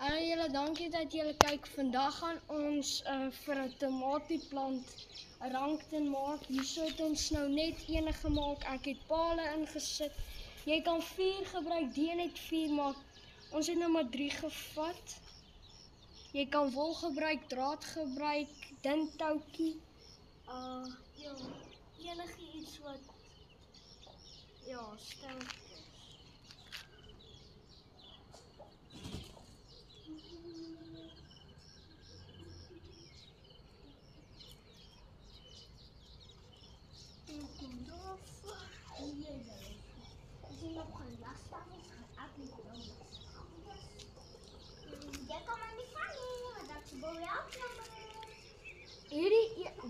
Hallo julle, dankie dat julle kyk. Vandag gaan ons vir 'n tomatieplant 'n rankten maak. Hierso het ons nou net een gemaak. Ek het pale ingesit. Jy kan 4 gebruik, die net 4 maak. Ons het nou maar 3 gevat. Jy kan wol gebruik, draad gebruik, dun toutjie. Ja, enigiets wat sterk is.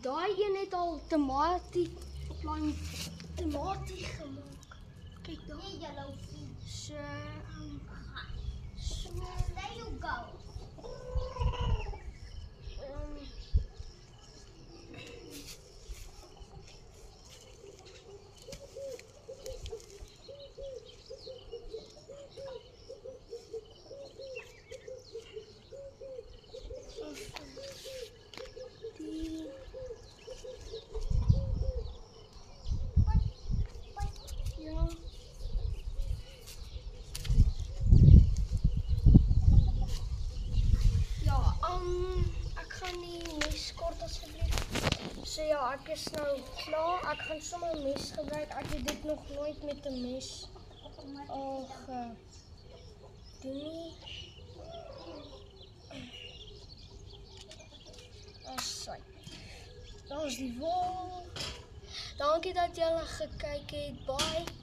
Daai een het al tomatie gemaak. Kyk daar. So, there you go. ek gaan die mes kort asseblief. So ja, ek is nou klaar. Ek gaan sommer 'n mes gebruik. Ek het dit nog nooit met 'n mes al gedoen nie. Daar is die wol. Dankie dat julle gekyk het. Bye.